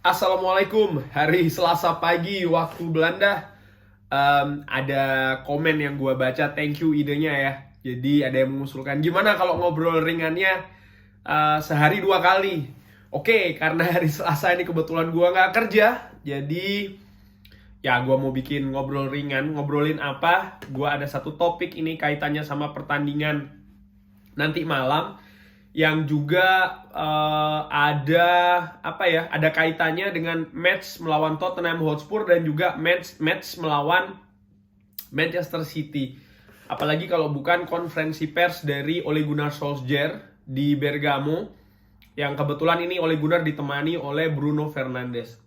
Assalamualaikum, hari Selasa pagi waktu Belanda. Ada komen yang gua baca, thank you idenya ya. Jadi ada yang mengusulkan, gimana kalau ngobrol ringannya sehari 2 kali. Oke, karena hari Selasa ini kebetulan gua nggak kerja, jadi ya gua mau bikin ngobrol ringan. Ngobrolin apa? Gua ada satu topik ini kaitannya sama pertandingan nanti malam, yang juga ada kaitannya dengan match melawan Tottenham Hotspur dan juga match melawan Manchester City. Apalagi kalau bukan konferensi pers dari Ole Gunnar Solskjaer di Bergamo, yang kebetulan ini Ole Gunnar ditemani oleh Bruno Fernandes.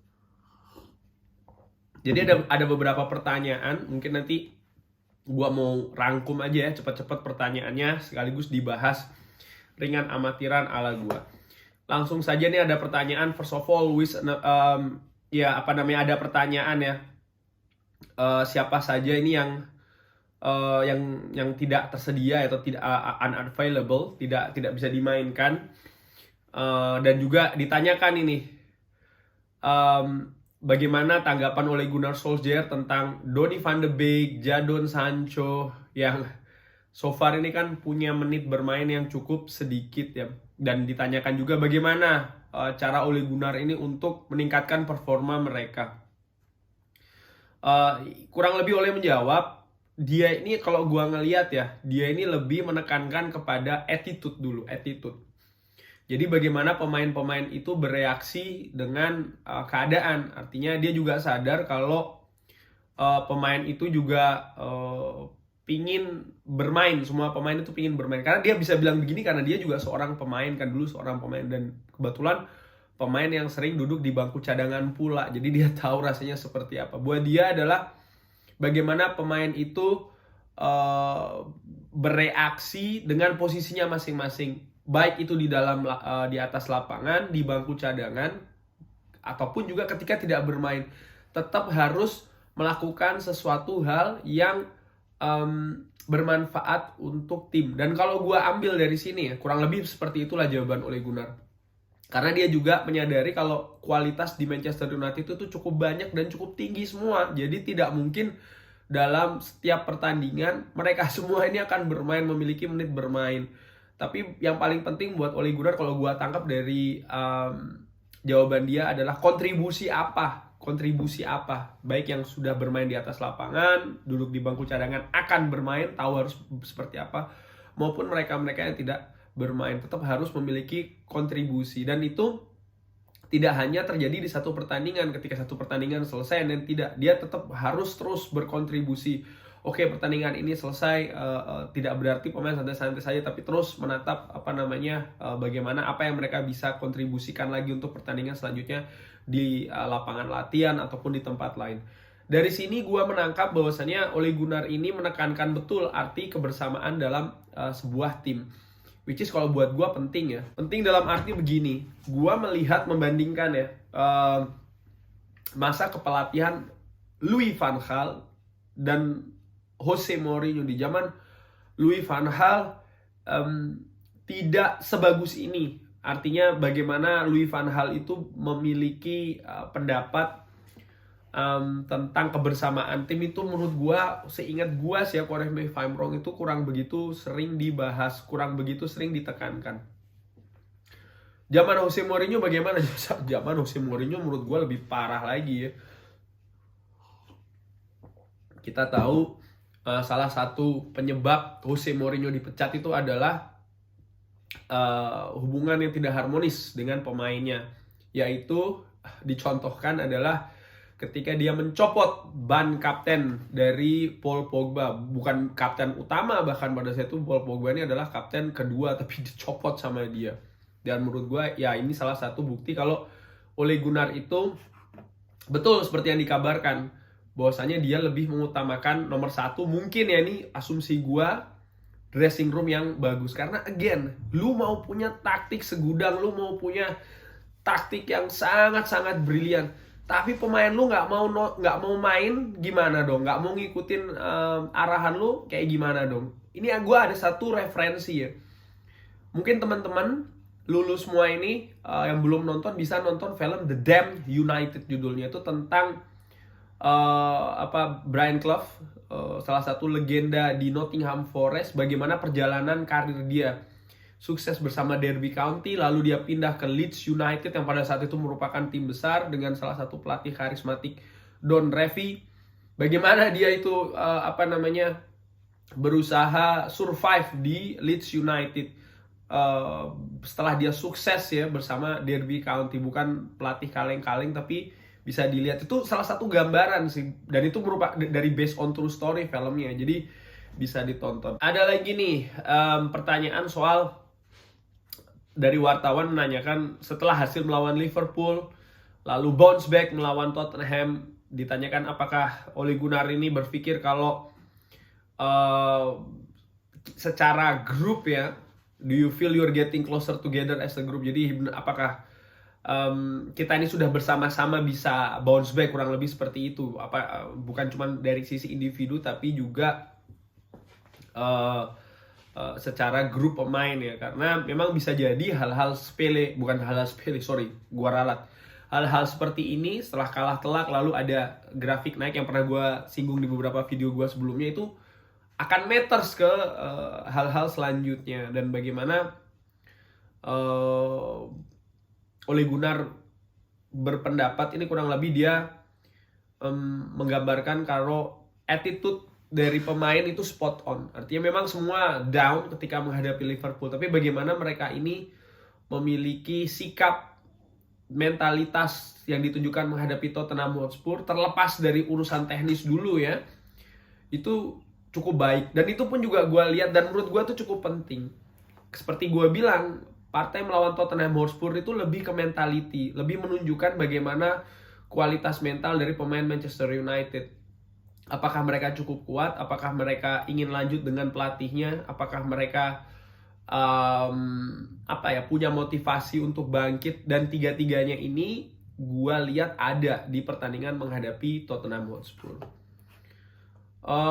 Jadi ada beberapa pertanyaan, mungkin nanti gua mau rangkum aja ya cepat-cepat pertanyaannya sekaligus dibahas ringan amatiran ala gua. Langsung saja nih ada pertanyaan. First of all, ada pertanyaan ya. Siapa saja ini yang tidak tersedia atau tidak unavailable, tidak bisa dimainkan. Dan juga ditanyakan ini, bagaimana tanggapan Ole Gunnar Solskjaer tentang Donny van de Beek, Jadon Sancho yang so far ini kan punya menit bermain yang cukup sedikit ya. Dan ditanyakan juga bagaimana cara Ole Gunnar ini untuk meningkatkan performa mereka. Kurang lebih Ole menjawab, dia ini kalau gua ngelihat ya, dia ini lebih menekankan kepada attitude dulu, attitude. Jadi bagaimana pemain-pemain itu bereaksi dengan keadaan. Artinya dia juga sadar kalau pemain itu juga pingin bermain, semua pemain itu pingin bermain. Karena dia bisa bilang begini karena dia juga seorang pemain, kan dulu seorang pemain, dan kebetulan pemain yang sering duduk di bangku cadangan pula. Jadi dia tahu rasanya seperti apa. Buat dia adalah bagaimana pemain itu bereaksi dengan posisinya masing-masing, baik itu di atas lapangan, di bangku cadangan, ataupun juga ketika tidak bermain, tetap harus melakukan sesuatu hal yang bermanfaat untuk tim. Dan kalau gue ambil dari sini ya, kurang lebih seperti itulah jawaban Ole Gunnar. Karena dia juga menyadari kalau kualitas di Manchester United itu cukup banyak dan cukup tinggi semua. Jadi tidak mungkin dalam setiap pertandingan mereka semua ini akan bermain, memiliki menit bermain. Tapi yang paling penting buat Ole Gunnar kalau gue tangkap dari jawaban dia adalah kontribusi apa, baik yang sudah bermain di atas lapangan, duduk di bangku cadangan akan bermain, tahu harus seperti apa, maupun mereka-mereka yang tidak bermain tetap harus memiliki kontribusi. Dan itu tidak hanya terjadi di satu pertandingan, ketika satu pertandingan selesai dan tidak, dia tetap harus terus berkontribusi. Oke, pertandingan ini selesai, tidak berarti pemain santai-santai saja, tapi terus menatap bagaimana apa yang mereka bisa kontribusikan lagi untuk pertandingan selanjutnya di lapangan latihan ataupun di tempat lain. Dari sini gue menangkap bahwasannya Ole Gunnar ini menekankan betul arti kebersamaan dalam sebuah tim. Which is kalau buat gue penting ya. Penting dalam arti begini, gue membandingkan ya masa kepelatihan Louis van Gaal dan Jose Mourinho. Di zaman Louis van Gaal tidak sebagus ini. Artinya bagaimana Louis van Gaal itu memiliki pendapat tentang kebersamaan tim itu, menurut gua, seingat gua sih ya, correct me if I'm wrong, itu kurang begitu sering dibahas, kurang begitu sering ditekankan. Zaman Jose Mourinho bagaimana? Zaman Jose Mourinho menurut gua lebih parah lagi ya. Kita tahu salah satu penyebab Jose Mourinho dipecat itu adalah hubungan yang tidak harmonis dengan pemainnya, yaitu dicontohkan adalah ketika dia mencopot ban kapten dari Paul Pogba. Bukan kapten utama, bahkan pada saat itu Paul Pogba ini adalah kapten kedua, tapi dicopot sama dia. Dan menurut gue ya ini salah satu bukti kalau Ole Gunnar itu betul seperti yang dikabarkan, bahwasanya dia lebih mengutamakan nomor satu, mungkin ya ini asumsi gue, dressing room yang bagus. Karena again, lu mau punya taktik segudang, lu mau punya taktik yang sangat-sangat brilian, tapi pemain lu nggak mau main, gimana dong? Nggak mau ngikutin arahan lu, kayak gimana dong? Ini gue ada satu referensi ya. Mungkin teman-teman lulu semua ini yang belum nonton bisa nonton film The Damned United judulnya. Itu tentang Brian Clough, salah satu legenda di Nottingham Forest, bagaimana perjalanan karir dia. Sukses bersama Derby County, lalu dia pindah ke Leeds United yang pada saat itu merupakan tim besar dengan salah satu pelatih karismatik Don Revie. Bagaimana dia itu berusaha survive di Leeds United setelah dia sukses ya bersama Derby County, bukan pelatih kaleng-kaleng tapi bisa dilihat itu salah satu gambaran sih, dan itu merupakan dari based on true story filmnya, jadi bisa ditonton. Ada lagi nih pertanyaan soal dari wartawan menanyakan setelah hasil melawan Liverpool lalu bounce back melawan Tottenham, ditanyakan apakah Ole Gunnar ini berpikir kalau secara grup ya, do you feel you're getting closer together as a group? Jadi apakah kita ini sudah bersama-sama bisa bounce back, kurang lebih seperti itu. Bukan cuma dari sisi individu tapi juga secara grup pemain ya, karena memang bisa jadi hal-hal sepele, gua ralat. Hal-hal seperti ini setelah kalah telak lalu ada grafik naik yang pernah gua singgung di beberapa video gua sebelumnya, itu akan matters ke hal-hal selanjutnya. Dan bagaimana Ole Gunnar berpendapat ini kurang lebih dia menggambarkan kalau attitude dari pemain itu spot on. Artinya memang semua down ketika menghadapi Liverpool, tapi bagaimana mereka ini memiliki sikap, mentalitas yang ditunjukkan menghadapi Tottenham Hotspur, terlepas dari urusan teknis dulu ya, itu cukup baik. Dan itu pun juga gue lihat dan menurut gue tuh cukup penting. Seperti gue bilang, partai melawan Tottenham Hotspur itu lebih ke mentality, lebih menunjukkan bagaimana kualitas mental dari pemain Manchester United. Apakah mereka cukup kuat? Apakah mereka ingin lanjut dengan pelatihnya? Apakah mereka punya motivasi untuk bangkit? Dan tiga-tiganya ini gue lihat ada di pertandingan menghadapi Tottenham Hotspur.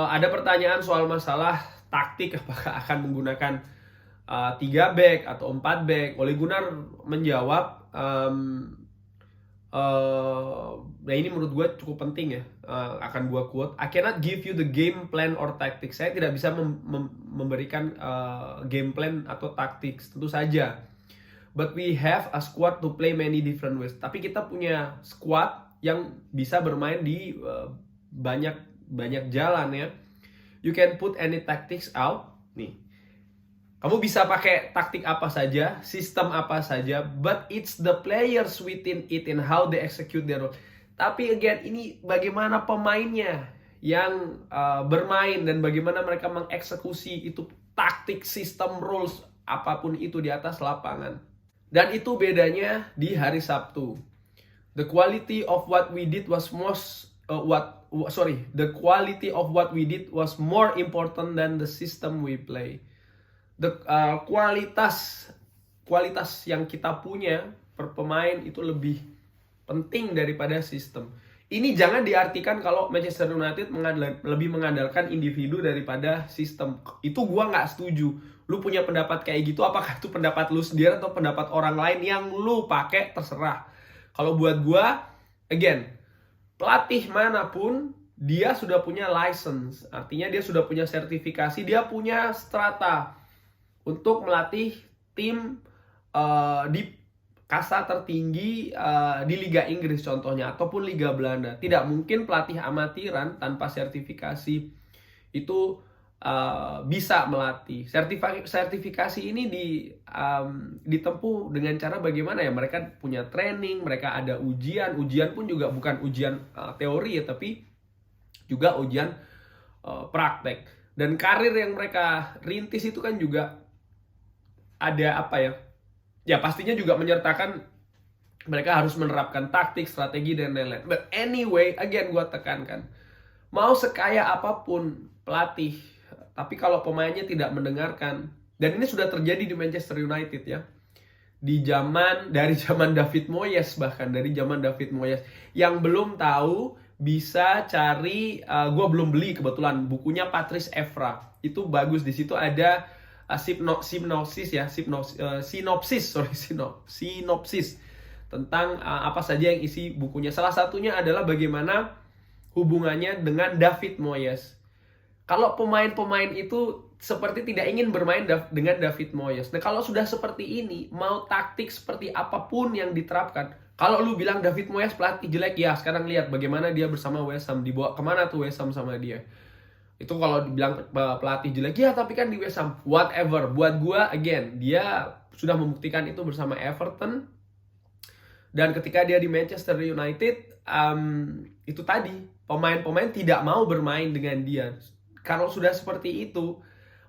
Ada pertanyaan soal masalah taktik, apakah akan menggunakan 3 back atau 4 back. Ole Gunnar menjawab, nah ini menurut gue cukup penting ya, akan gue quote, I cannot give you the game plan or tactics. Saya tidak bisa memberikan game plan atau tactics, tentu saja. But we have a squad to play many different ways. Tapi kita punya squad yang bisa bermain di banyak jalan ya. You can put any tactics out. Nih, kamu bisa pakai taktik apa saja, sistem apa saja, but it's the players within it and how they execute their role. Tapi again, ini bagaimana pemainnya yang bermain dan bagaimana mereka mengeksekusi itu taktik, sistem, rules, apapun itu di atas lapangan. Dan itu bedanya di hari Sabtu. The quality of what we did was the quality of what we did was more important than the system we play. Kualitas yang kita punya per pemain itu lebih penting daripada sistem. Ini jangan diartikan kalau Manchester United lebih mengandalkan individu daripada sistem. Itu gua nggak setuju. Lu punya pendapat kayak gitu, apakah itu pendapat lu sendiri atau pendapat orang lain yang lu pakai, terserah. Kalau buat gua, again, pelatih manapun dia sudah punya license, artinya dia sudah punya sertifikasi, dia punya strata untuk melatih tim di kasta tertinggi di Liga Inggris contohnya, ataupun Liga Belanda. Tidak mungkin pelatih amatiran tanpa sertifikasi itu bisa melatih. Sertifikasi ini ditempuh dengan cara bagaimana ya, mereka punya training, mereka ada ujian pun juga bukan ujian teori ya, tapi juga ujian praktek. Dan karir yang mereka rintis itu kan juga ada ya pastinya juga menyertakan mereka harus menerapkan taktik, strategi, dan lain-lain. But anyway, again gue tekankan, mau sekaya apapun pelatih, tapi kalau pemainnya tidak mendengarkan, dan ini sudah terjadi di Manchester United ya, dari zaman David Moyes, bahkan dari zaman David Moyes. Yang belum tahu bisa cari, gue belum beli kebetulan bukunya Patrice Evra, itu bagus. Di situ ada sinopsis tentang apa saja yang isi bukunya. Salah satunya adalah bagaimana hubungannya dengan David Moyes. Kalau pemain-pemain itu seperti tidak ingin bermain dengan David Moyes. Nah, kalau sudah seperti ini, mau taktik seperti apapun yang diterapkan, kalau lu bilang David Moyes pelatih jelek, ya sekarang lihat bagaimana dia bersama West Ham, dibawa kemana tuh West Ham sama dia. Itu kalau dibilang pelatih jelek, ya tapi kan di West Ham, whatever. Buat gua, again, dia sudah membuktikan itu bersama Everton. Dan ketika dia di Manchester United, itu tadi, pemain-pemain tidak mau bermain dengan dia. Kalau sudah seperti itu,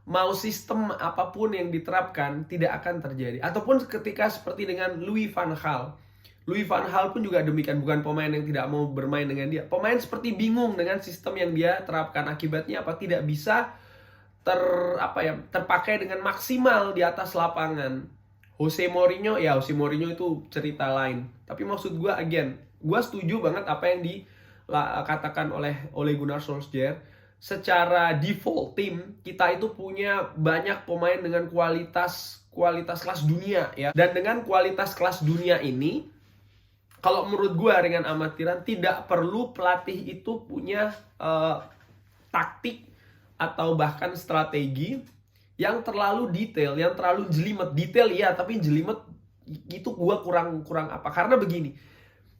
mau sistem apapun yang diterapkan, tidak akan terjadi. Ataupun ketika seperti dengan Louis van Gaal. Louis van Gaal pun juga demikian, bukan pemain yang tidak mau bermain dengan dia. Pemain seperti bingung dengan sistem yang dia terapkan. Akibatnya apa? Tidak bisa terpakai dengan maksimal di atas lapangan. Jose Mourinho itu cerita lain. Tapi maksud gue, again, gue setuju banget apa yang dikatakan oleh Ole Gunnar Solskjaer. Secara default tim, kita itu punya banyak pemain dengan kualitas kelas dunia ya. Dan dengan kualitas kelas dunia ini, kalau menurut gue dengan amatiran, tidak perlu pelatih itu punya taktik atau bahkan strategi yang terlalu detail, yang terlalu jelimet. Detail iya, tapi jelimet itu gue kurang apa. Karena begini,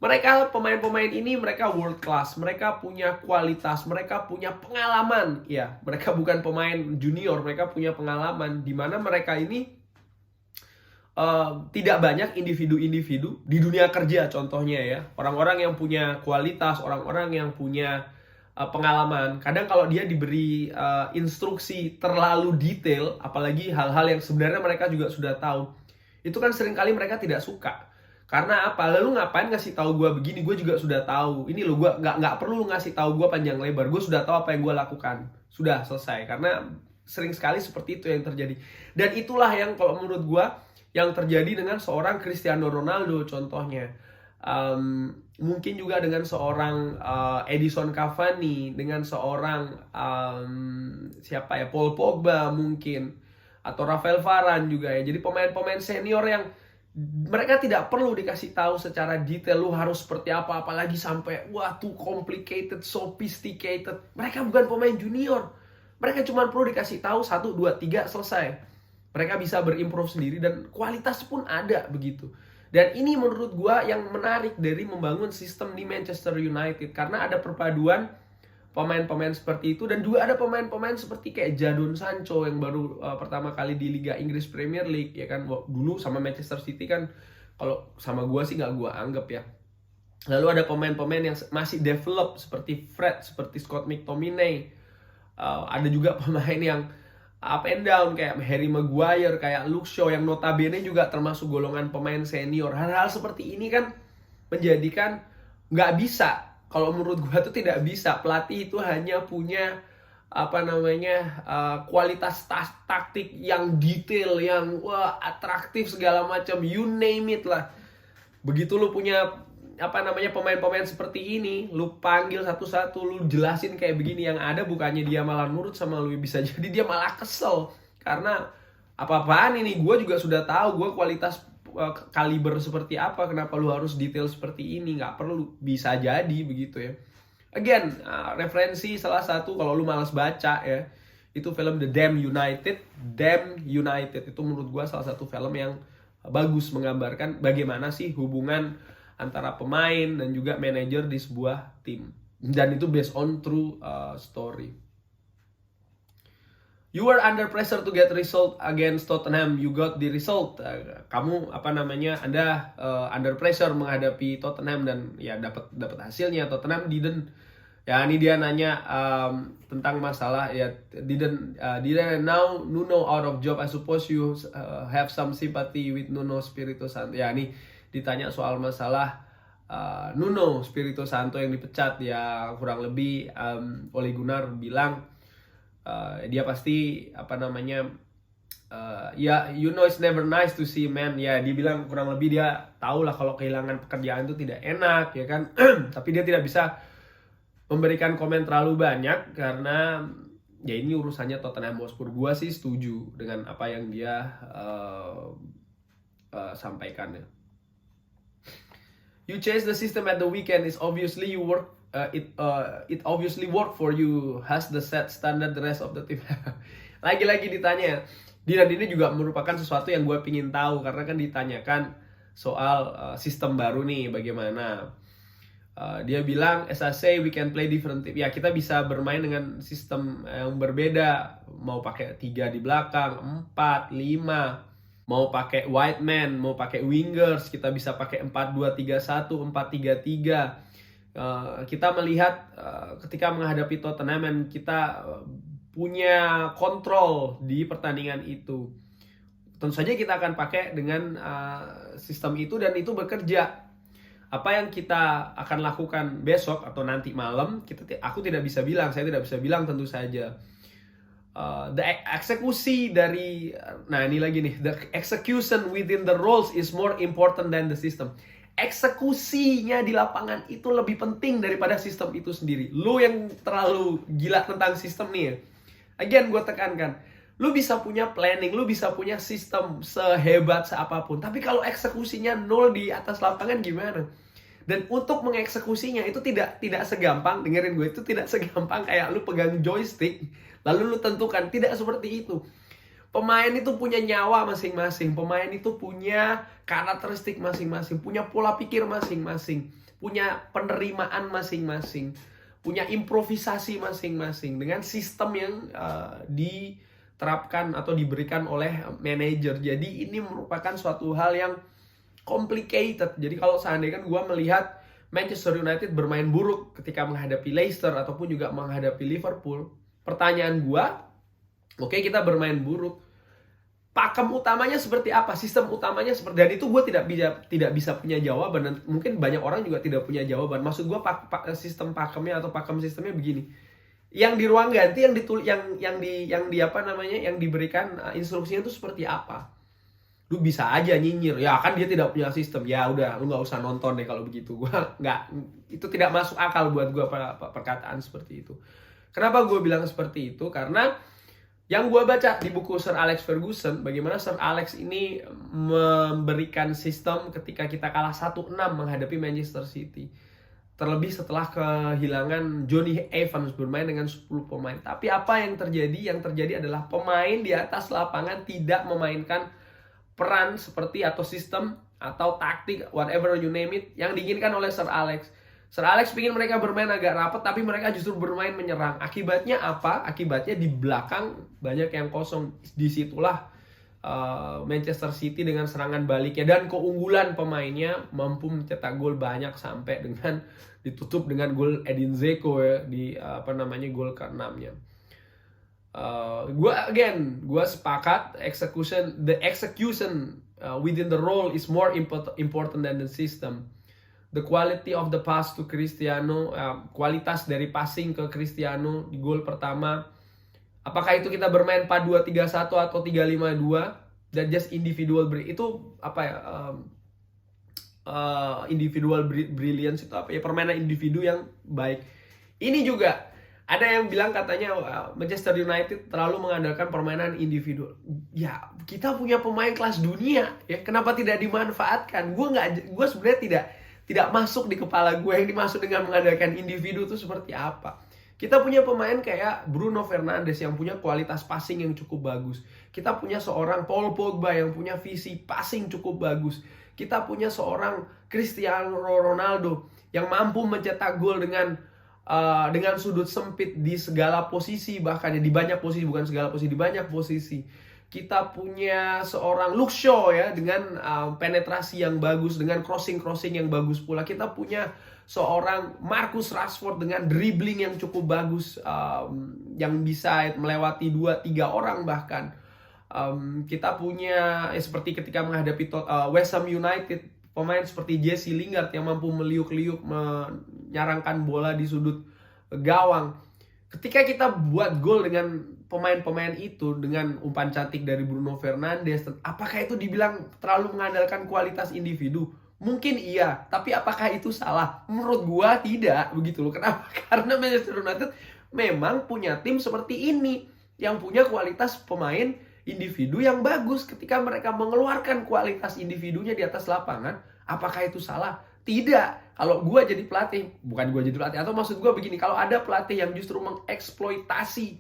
mereka pemain-pemain ini mereka world class, mereka punya kualitas, mereka punya pengalaman. Ya, mereka bukan pemain junior, mereka punya pengalaman. Dimana mereka ini tidak banyak individu-individu di dunia kerja, contohnya ya. Orang-orang yang punya kualitas, orang-orang yang punya pengalaman. Kadang kalau dia diberi instruksi terlalu detail, apalagi hal-hal yang sebenarnya mereka juga sudah tahu, itu kan seringkali mereka tidak suka. Karena apa? Lalu ngapain ngasih tahu gue begini? Gue juga sudah tahu. Ini loh, gue nggak perlu ngasih tahu gue panjang lebar. Gue sudah tahu apa yang gue lakukan. Sudah selesai. Karena sering sekali seperti itu yang terjadi. Dan itulah yang kalau menurut gue yang terjadi dengan seorang Cristiano Ronaldo contohnya. Mungkin juga dengan seorang Edison Cavani, dengan seorang Paul Pogba mungkin, atau Rafael Varane juga ya. Jadi pemain-pemain senior yang mereka tidak perlu dikasih tahu secara detail lu harus seperti apa, apalagi sampai wah too complicated, sophisticated. Mereka bukan pemain junior. Mereka cuma perlu dikasih tahu 1, 2, 3 selesai. Mereka bisa berimprove sendiri dan kualitas pun ada begitu. Dan ini menurut gua yang menarik dari membangun sistem di Manchester United. Karena ada perpaduan pemain-pemain seperti itu. Dan juga ada pemain-pemain seperti kayak Jadon Sancho yang baru pertama kali di Liga Inggris Premier League. Ya kan, dulu sama Manchester City kan, kalau sama gua sih nggak gua anggap ya. Lalu ada pemain-pemain yang masih develop seperti Fred, seperti Scott McTominay. Ada juga pemain yang up and down kayak Harry Maguire, kayak Luke Shaw yang notabene juga termasuk golongan pemain senior. Hal-hal seperti ini kan menjadikan nggak bisa. Kalau menurut gua tuh tidak bisa. Pelatih itu hanya punya kualitas taktik yang detail, yang atraktif segala macam, you name it lah. Begitu lu punya pemain-pemain seperti ini, lu panggil satu-satu, lu jelasin kayak begini, yang ada bukannya dia malah nurut sama lu, bisa jadi dia malah kesel. Karena apa-apaan ini, gue juga sudah tahu gue kualitas kaliber seperti apa, kenapa lu harus detail seperti ini, nggak perlu, bisa jadi begitu ya. Again, referensi salah satu kalau lu malas baca ya, itu film The Damned United. Itu menurut gue salah satu film yang bagus menggambarkan bagaimana sih hubungan antara pemain dan juga manajer di sebuah tim. Dan itu based on true story. You were under pressure to get result against Tottenham. You got the result. Kamu Anda under pressure menghadapi Tottenham dan ya dapat hasilnya. Tottenham didn't. Ya ini dia nanya tentang masalah ya didn't now Nuno out of job. I suppose you have some sympathy with Nuno Espirito Santo. Ya ini ditanya soal masalah Nuno Espirito Santo yang dipecat. Ya kurang lebih Ole Gunnar bilang dia pasti ya you know it's never nice to see man. Ya dia bilang kurang lebih dia tahu lah kalau kehilangan pekerjaan itu tidak enak ya kan. Tapi dia tidak bisa memberikan komen terlalu banyak karena ya ini urusannya Tottenham Hotspur. Gua sih setuju dengan apa yang dia sampaikan ya. You change the system at the weekend is obviously you work it obviously work for you, has the set standard the rest of the team. Lagi-lagi ditanya, dan ini juga merupakan sesuatu yang gue pingin tahu karena kan ditanyakan soal sistem baru nih bagaimana. Dia bilang, as I say, we can play different team. Ya, kita bisa bermain dengan sistem yang berbeda. Mau pakai 3 di belakang, 4, 5. Mau pakai wide man, mau pakai wingers, kita bisa pakai 4-2-3-1, 4-3-3. Kita melihat ketika menghadapi Tottenham dan kita punya kontrol di pertandingan itu. Tentu saja kita akan pakai dengan sistem itu dan itu bekerja. Apa yang kita akan lakukan besok atau nanti malam, aku tidak bisa bilang, saya tidak bisa bilang tentu saja. The eksekusi dari, nah ini lagi nih, the execution within the roles is more important than the system. Eksekusinya di lapangan itu lebih penting daripada sistem itu sendiri. Lu yang terlalu gila tentang sistem nih ya. Again, gue tekankan, lu bisa punya planning, lu bisa punya sistem sehebat seapapun, tapi kalau eksekusinya nol di atas lapangan gimana? Dan untuk mengeksekusinya itu tidak segampang, dengerin gue, itu tidak segampang kayak lu pegang joystick lalu lu tentukan, tidak seperti itu. Pemain itu punya nyawa masing-masing, pemain itu punya karakteristik masing-masing, punya pola pikir masing-masing, punya penerimaan masing-masing, punya improvisasi masing-masing dengan sistem yang diterapkan atau diberikan oleh manajer. Jadi ini merupakan suatu hal yang complicated. Jadi kalau seandainya gue melihat Manchester United bermain buruk ketika menghadapi Leicester ataupun juga menghadapi Liverpool, pertanyaan gue, oke, kita bermain buruk, pakem utamanya seperti apa, sistem utamanya seperti, dan itu gue tidak bisa punya jawaban, dan mungkin banyak orang juga tidak punya jawaban. Maksud gue sistem pakemnya atau pakem sistemnya begini, yang di ruang ganti yang diberikan instruksinya itu seperti apa. Lu bisa aja nyinyir, ya kan dia tidak punya sistem, ya udah lu nggak usah nonton deh kalau begitu. Itu tidak masuk akal buat gue perkataan seperti itu. Kenapa gue bilang seperti itu? Karena yang gue baca di buku Sir Alex Ferguson, bagaimana Sir Alex ini memberikan sistem ketika kita kalah 1-6 menghadapi Manchester City. Terlebih setelah kehilangan Jonny Evans bermain dengan 10 pemain. Tapi apa yang terjadi? Yang terjadi adalah pemain di atas lapangan tidak memainkan peran seperti atau sistem atau taktik, whatever you name it, yang diinginkan oleh Sir Alex. Sir Alex ingin mereka bermain agak rapat, tapi mereka justru bermain menyerang. Akibatnya apa? Akibatnya di belakang banyak yang kosong. Disitulah Manchester City dengan serangan baliknya dan keunggulan pemainnya mampu mencetak gol banyak sampai dengan ditutup dengan gol Edin Dzeko ya, di gol ke-6-nya. Gue sepakat the execution within the role is more important than the system. The quality of the pass to Cristiano, kualitas dari passing ke Cristiano di gol pertama. Apakah itu kita bermain 4-2-3-1 atau 3-5-2 dan just individual itu individual brilliance itu apa ya, permainan individu yang baik. Ini juga ada yang bilang katanya Manchester United terlalu mengandalkan permainan individu. Ya, kita punya pemain kelas dunia, ya kenapa tidak dimanfaatkan? Gue sebenarnya tidak masuk di kepala gue yang dimaksud dengan mengandalkan individu itu seperti apa. Kita punya pemain kayak Bruno Fernandes yang punya kualitas passing yang cukup bagus. Kita punya seorang Paul Pogba yang punya visi passing cukup bagus. Kita punya seorang Cristiano Ronaldo yang mampu mencetak gol dengan sudut sempit di segala posisi, bahkan di banyak posisi, bukan segala posisi, di banyak posisi. Kita punya seorang Luke Shaw ya dengan penetrasi yang bagus, dengan crossing yang bagus pula. Kita punya seorang Marcus Rashford dengan dribbling yang cukup bagus, yang bisa melewati 2-3 orang bahkan. Kita punya seperti ketika menghadapi West Ham United, pemain seperti Jesse Lingard yang mampu meliuk-liuk menyarangkan bola di sudut gawang. Ketika kita buat gol dengan pemain-pemain itu, dengan umpan cantik dari Bruno Fernandes, apakah itu dibilang terlalu mengandalkan kualitas individu? Mungkin iya, tapi apakah itu salah? Menurut gua tidak begitu loh. Kenapa? Karena Manchester United memang punya tim seperti ini yang punya kualitas pemain individu yang bagus. Ketika mereka mengeluarkan kualitas individunya di atas lapangan, apakah itu salah? Tidak. Kalau gue jadi pelatih, bukan gue jadi pelatih, atau maksud gue begini, kalau ada pelatih yang justru mengeksploitasi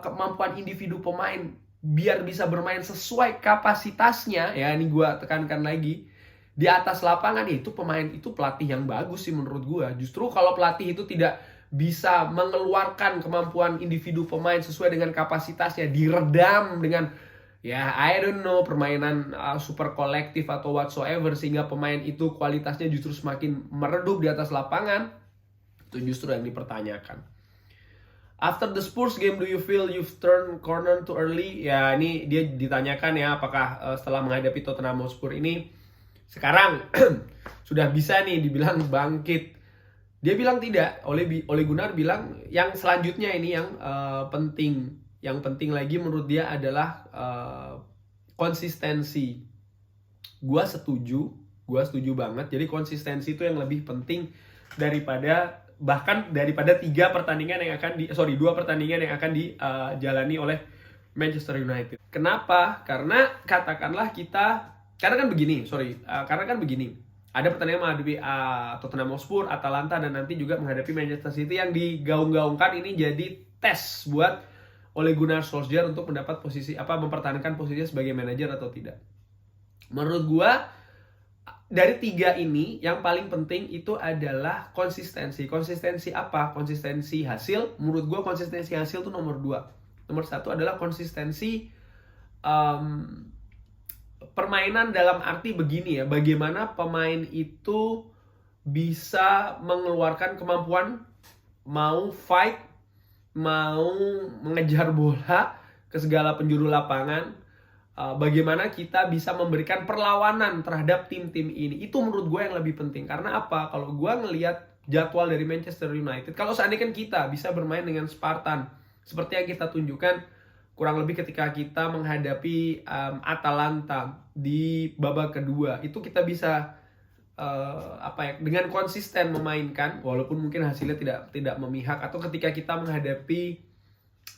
kemampuan individu pemain biar bisa bermain sesuai kapasitasnya, ya ini gue tekankan lagi, di atas lapangan, itu pemain itu pelatih yang bagus sih menurut gue. Justru kalau pelatih itu tidak bisa mengeluarkan kemampuan individu pemain sesuai dengan kapasitasnya, diredam dengan ya I don't know permainan super kolektif atau whatsoever, sehingga pemain itu kualitasnya justru semakin meredup di atas lapangan, itu justru yang dipertanyakan. After the Spurs game, do you feel you've turned corner too early? Ya, ini dia ditanyakan ya, apakah setelah menghadapi Tottenham Hotspur ini sekarang sudah bisa nih dibilang bangkit. Dia bilang tidak. Ole Gunnar bilang yang selanjutnya ini yang penting. Yang penting lagi menurut dia adalah konsistensi. Gua setuju banget. Jadi konsistensi itu yang lebih penting daripada dua pertandingan yang akan dijalani oleh Manchester United. Kenapa? Karena kan begini. Ada pertandingan menghadapi Tottenham Hotspur, Atalanta, dan nanti juga menghadapi Manchester City yang digaung-gaungkan ini jadi tes buat Ole Gunnar Solskjaer untuk mempertahankan posisinya sebagai manajer atau tidak. Menurut gua dari 3 ini yang paling penting itu adalah konsistensi. Konsistensi apa? Konsistensi hasil. Menurut gue konsistensi hasil itu nomor 2. Nomor 1 adalah konsistensi permainan, dalam arti begini ya. Bagaimana pemain itu bisa mengeluarkan kemampuan mau fight, mau mengejar bola ke segala penjuru lapangan. Bagaimana kita bisa memberikan perlawanan terhadap tim-tim ini. Itu menurut gue yang lebih penting. Karena apa? Kalau gue ngelihat jadwal dari Manchester United, kalau seandainya kita bisa bermain dengan Spartan seperti yang kita tunjukkan kurang lebih ketika kita menghadapi Atalanta di babak kedua, itu kita bisa dengan konsisten memainkan walaupun mungkin hasilnya tidak memihak, atau ketika kita menghadapi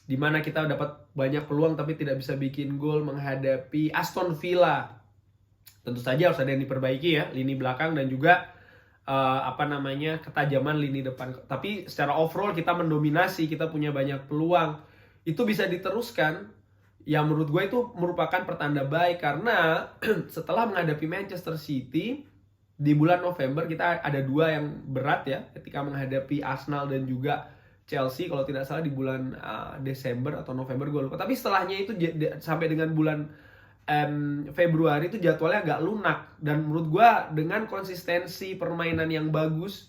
di mana kita dapat banyak peluang tapi tidak bisa bikin gol menghadapi Aston Villa. Tentu saja harus ada yang diperbaiki ya, lini belakang dan juga ketajaman lini depan. Tapi secara overall kita mendominasi, kita punya banyak peluang. Itu bisa diteruskan. Ya menurut gue itu merupakan pertanda baik, karena setelah menghadapi Manchester City di bulan November, kita ada 2 yang berat ya, ketika menghadapi Arsenal dan juga Chelsea kalau tidak salah di bulan Desember atau November, gue lupa. Tapi setelahnya itu sampai dengan bulan Februari itu jadwalnya agak lunak. Dan menurut gue dengan konsistensi permainan yang bagus,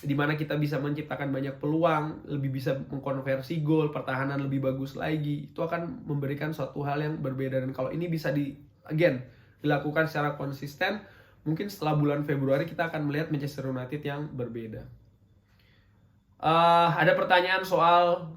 di mana kita bisa menciptakan banyak peluang, lebih bisa mengkonversi gol, pertahanan lebih bagus lagi, itu akan memberikan suatu hal yang berbeda. Dan kalau ini bisa dilakukan secara konsisten, mungkin setelah bulan Februari kita akan melihat Manchester United yang berbeda. Ada pertanyaan soal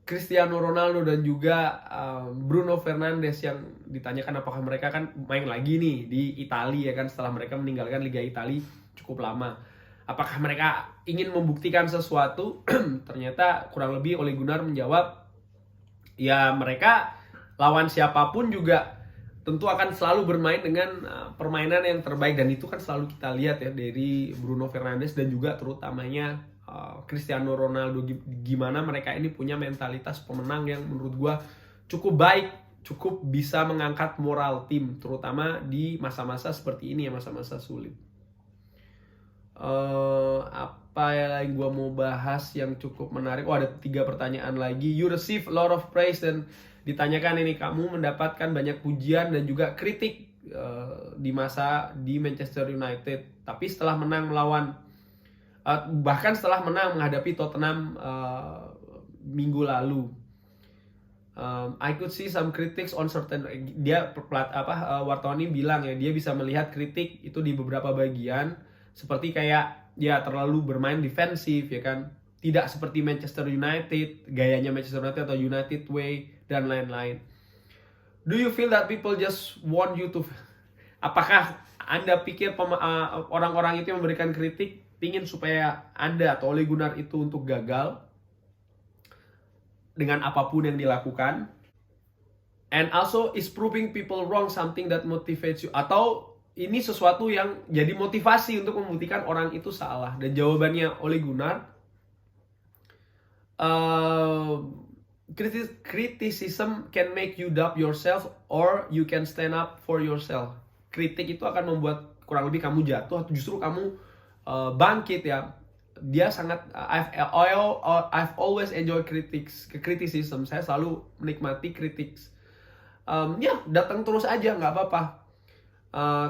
Cristiano Ronaldo dan juga Bruno Fernandes yang ditanyakan apakah mereka kan main lagi nih di Italia ya kan, setelah mereka meninggalkan Liga Italia cukup lama. Apakah mereka ingin membuktikan sesuatu? Ternyata kurang lebih Ole Gunnar menjawab, ya mereka lawan siapapun juga tentu akan selalu bermain dengan permainan yang terbaik, dan itu kan selalu kita lihat ya dari Bruno Fernandes dan juga terutamanya Cristiano Ronaldo, gimana mereka ini punya mentalitas pemenang yang menurut gue cukup baik, cukup bisa mengangkat moral tim, terutama di masa-masa seperti ini ya, masa-masa sulit. Apa yang gue mau bahas yang cukup menarik? Ada 3 pertanyaan lagi. You receive a lot of praise, dan ditanyakan ini, kamu mendapatkan banyak pujian dan juga kritik di Manchester United, tapi setelah menang bahkan setelah menang menghadapi Tottenham minggu lalu, I could see some critics on certain. Wartawan ini bilang ya, dia bisa melihat kritik itu di beberapa bagian, seperti kayak ya terlalu bermain defensif ya kan, tidak seperti Manchester United, gayanya Manchester United atau United way dan lain-lain. Do you feel that people just want you to? Apakah Anda pikir orang-orang itu yang memberikan kritik pingin supaya Anda atau Ole Gunnar itu untuk gagal dengan apapun yang dilakukan, and also is proving people wrong something that motivates you, atau ini sesuatu yang jadi motivasi untuk membuktikan orang itu salah? Dan jawabannya Ole Gunnar, criticism can make you doubt yourself or you can stand up for yourself. Kritik itu akan membuat kurang lebih kamu jatuh atau justru kamu bangkit ya. Dia sangat I've always enjoyed criticism. Saya selalu menikmati kritik. Ya datang terus aja, nggak apa-apa.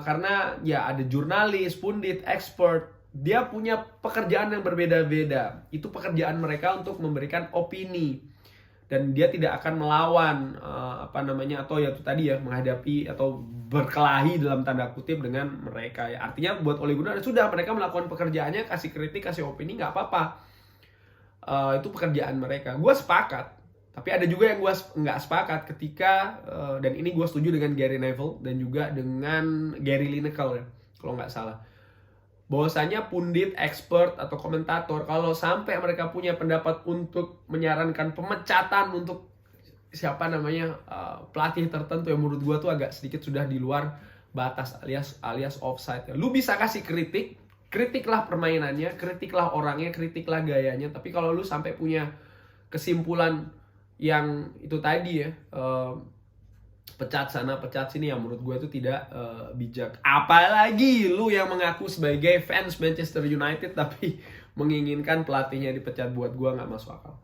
Karena ya ada jurnalis, pundit, expert, dia punya pekerjaan yang berbeda-beda. Itu pekerjaan mereka untuk memberikan opini, dan dia tidak akan melawan atau ya itu tadi ya, menghadapi atau berkelahi dalam tanda kutip dengan mereka ya. Artinya buat Ole Gunnar sudah, mereka melakukan pekerjaannya, kasih kritik, kasih opini, nggak apa-apa. Itu pekerjaan mereka. Gue sepakat. Tapi ada juga yang gue nggak sepakat ketika, dan ini gue setuju dengan Gary Neville dan juga dengan Gary Lineker ya, kalau nggak salah. Bahwasanya pundit, expert, atau komentator, kalau sampai mereka punya pendapat untuk menyarankan pemecatan untuk pelatih tertentu yang menurut gue tuh agak sedikit sudah di luar batas alias offside ya. Lu bisa kasih kritiklah permainannya, kritiklah orangnya, kritiklah gayanya. Tapi kalau lu sampai punya kesimpulan yang itu tadi ya, pecat sana pecat sini, yang menurut gue itu tidak bijak. Apalagi lu yang mengaku sebagai fans Manchester United tapi menginginkan pelatihnya dipecat, buat gue nggak masuk akal.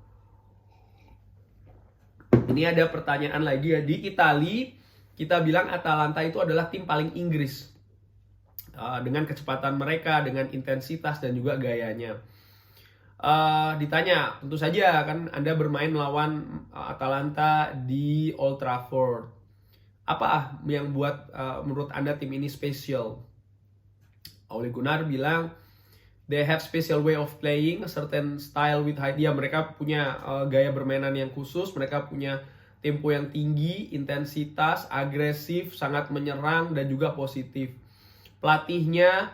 Ini ada pertanyaan lagi ya, di Itali kita bilang Atalanta itu adalah tim paling Inggris dengan kecepatan mereka, dengan intensitas dan juga gayanya. Ditanya, tentu saja kan Anda bermain melawan Atalanta di Old Trafford. Apa yang buat menurut Anda tim ini spesial? Ole Gunnar bilang they have special way of playing, a certain style with high. Ya, mereka punya gaya permainan yang khusus, mereka punya tempo yang tinggi, intensitas, agresif, sangat menyerang dan juga positif. Pelatihnya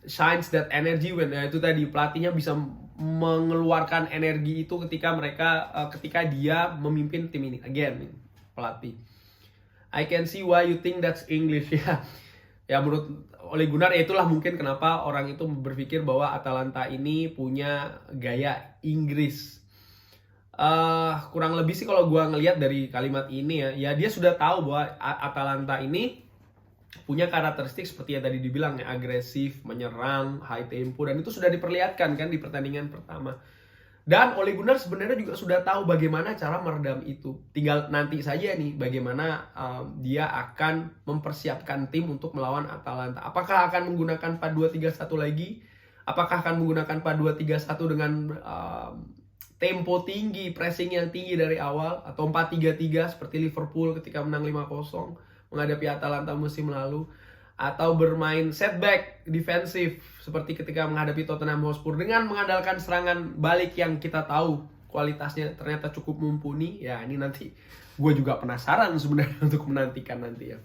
shines that energy when, itu tadi, pelatihnya bisa mengeluarkan energi itu ketika dia memimpin tim ini. Again, pelatih. I can see why you think that's English ya. Ya menurut Ole Gunnar ya itulah mungkin kenapa orang itu berpikir bahwa Atalanta ini punya gaya Inggris. Kurang lebih sih kalau gua ngelihat dari kalimat ini ya dia sudah tahu bahwa Atalanta ini punya karakteristik seperti yang tadi dibilang ya, agresif, menyerang, high tempo, dan itu sudah diperlihatkan kan di pertandingan pertama. Dan Ole Gunnar sebenarnya juga sudah tahu bagaimana cara meredam itu. Tinggal nanti saja nih bagaimana dia akan mempersiapkan tim untuk melawan Atalanta. Apakah akan menggunakan 4-2-3-1 lagi? Apakah akan menggunakan 4-2-3-1 dengan tempo tinggi, pressing yang tinggi dari awal? Atau 4-3-3 seperti Liverpool ketika menang 5-0 menghadapi Atalanta musim lalu? Atau bermain setback defensif seperti ketika menghadapi Tottenham Hotspur dengan mengandalkan serangan balik yang kita tahu kualitasnya ternyata cukup mumpuni? Ya ini nanti gue juga penasaran sebenarnya untuk menantikan nanti ya.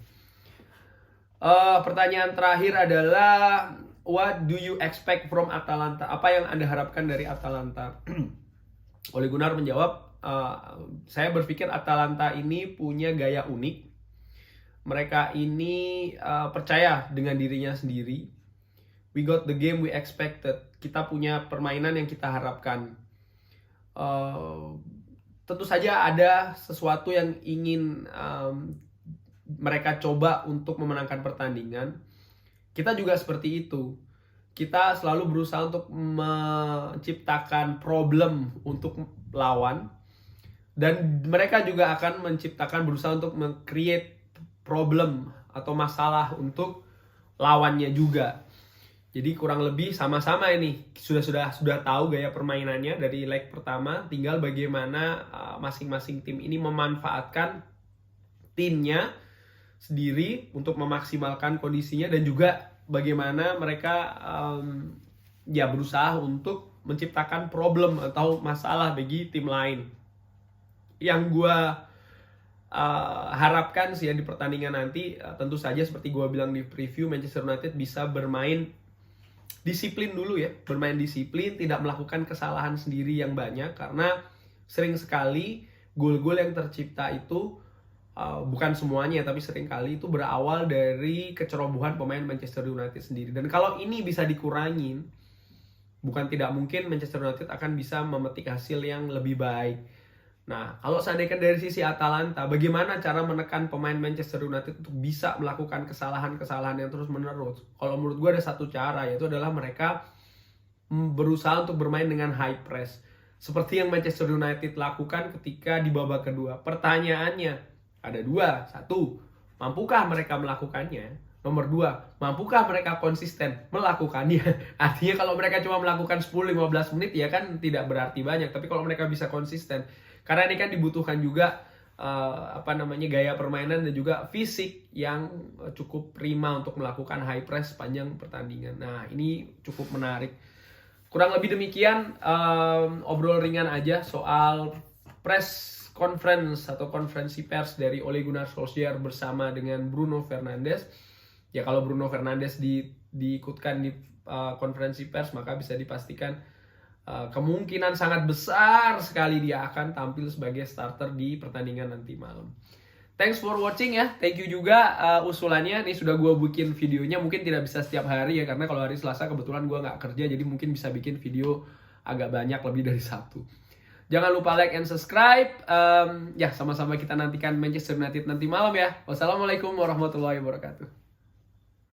Pertanyaan terakhir adalah what do you expect from Atalanta? Apa yang Anda harapkan dari Atalanta? Ole Gunnar menjawab, saya berpikir Atalanta ini punya gaya unik. Mereka ini percaya dengan dirinya sendiri. We got the game we expected. Kita punya permainan yang kita harapkan. Tentu saja ada sesuatu yang ingin mereka coba untuk memenangkan pertandingan. Kita juga seperti itu. Kita selalu berusaha untuk menciptakan problem untuk lawan. Dan mereka juga akan berusaha untuk create problem atau masalah untuk lawannya juga. Jadi kurang lebih sama-sama ini sudah tahu gaya permainannya dari leg pertama, tinggal bagaimana masing-masing tim ini memanfaatkan timnya sendiri untuk memaksimalkan kondisinya, dan juga bagaimana mereka berusaha untuk menciptakan problem atau masalah bagi tim lain. Yang gue harapkan sih ya di pertandingan nanti, tentu saja seperti gue bilang di preview, Manchester United bisa bermain disiplin dulu ya, bermain disiplin, tidak melakukan kesalahan sendiri yang banyak, karena sering sekali gol-gol yang tercipta itu bukan semuanya tapi seringkali itu berawal dari kecerobohan pemain Manchester United sendiri. Dan kalau ini bisa dikurangin, bukan tidak mungkin Manchester United akan bisa memetik hasil yang lebih baik. Nah, kalau seandainya dari sisi Atalanta, bagaimana cara menekan pemain Manchester United untuk bisa melakukan kesalahan-kesalahan yang terus-menerus? Kalau menurut gue ada satu cara, yaitu adalah mereka berusaha untuk bermain dengan high press. Seperti yang Manchester United lakukan ketika di babak kedua. Pertanyaannya ada dua. Satu, mampukah mereka melakukannya? Nomor dua, mampukah mereka konsisten melakukannya? Artinya kalau mereka cuma melakukan 10-15 menit ya kan tidak berarti banyak. Tapi kalau mereka bisa konsisten, karena ini kan dibutuhkan juga gaya permainan dan juga fisik yang cukup prima untuk melakukan high press sepanjang pertandingan. Nah, ini cukup menarik. Kurang lebih demikian, obrol ringan aja soal press conference atau konferensi pers dari Ole Gunnar Solskjaer bersama dengan Bruno Fernandes. Ya, kalau Bruno Fernandes diikutkan di konferensi pers, maka bisa dipastikan kemungkinan sangat besar sekali dia akan tampil sebagai starter di pertandingan nanti malam. Thanks for watching ya. Thank you juga usulannya. Ini sudah gue bikin videonya. Mungkin tidak bisa setiap hari ya, karena kalau hari Selasa kebetulan gue nggak kerja, jadi mungkin bisa bikin video agak banyak, lebih dari satu. Jangan lupa like and subscribe. Ya, sama-sama kita nantikan Manchester United nanti malam ya. Wassalamualaikum warahmatullahi wabarakatuh.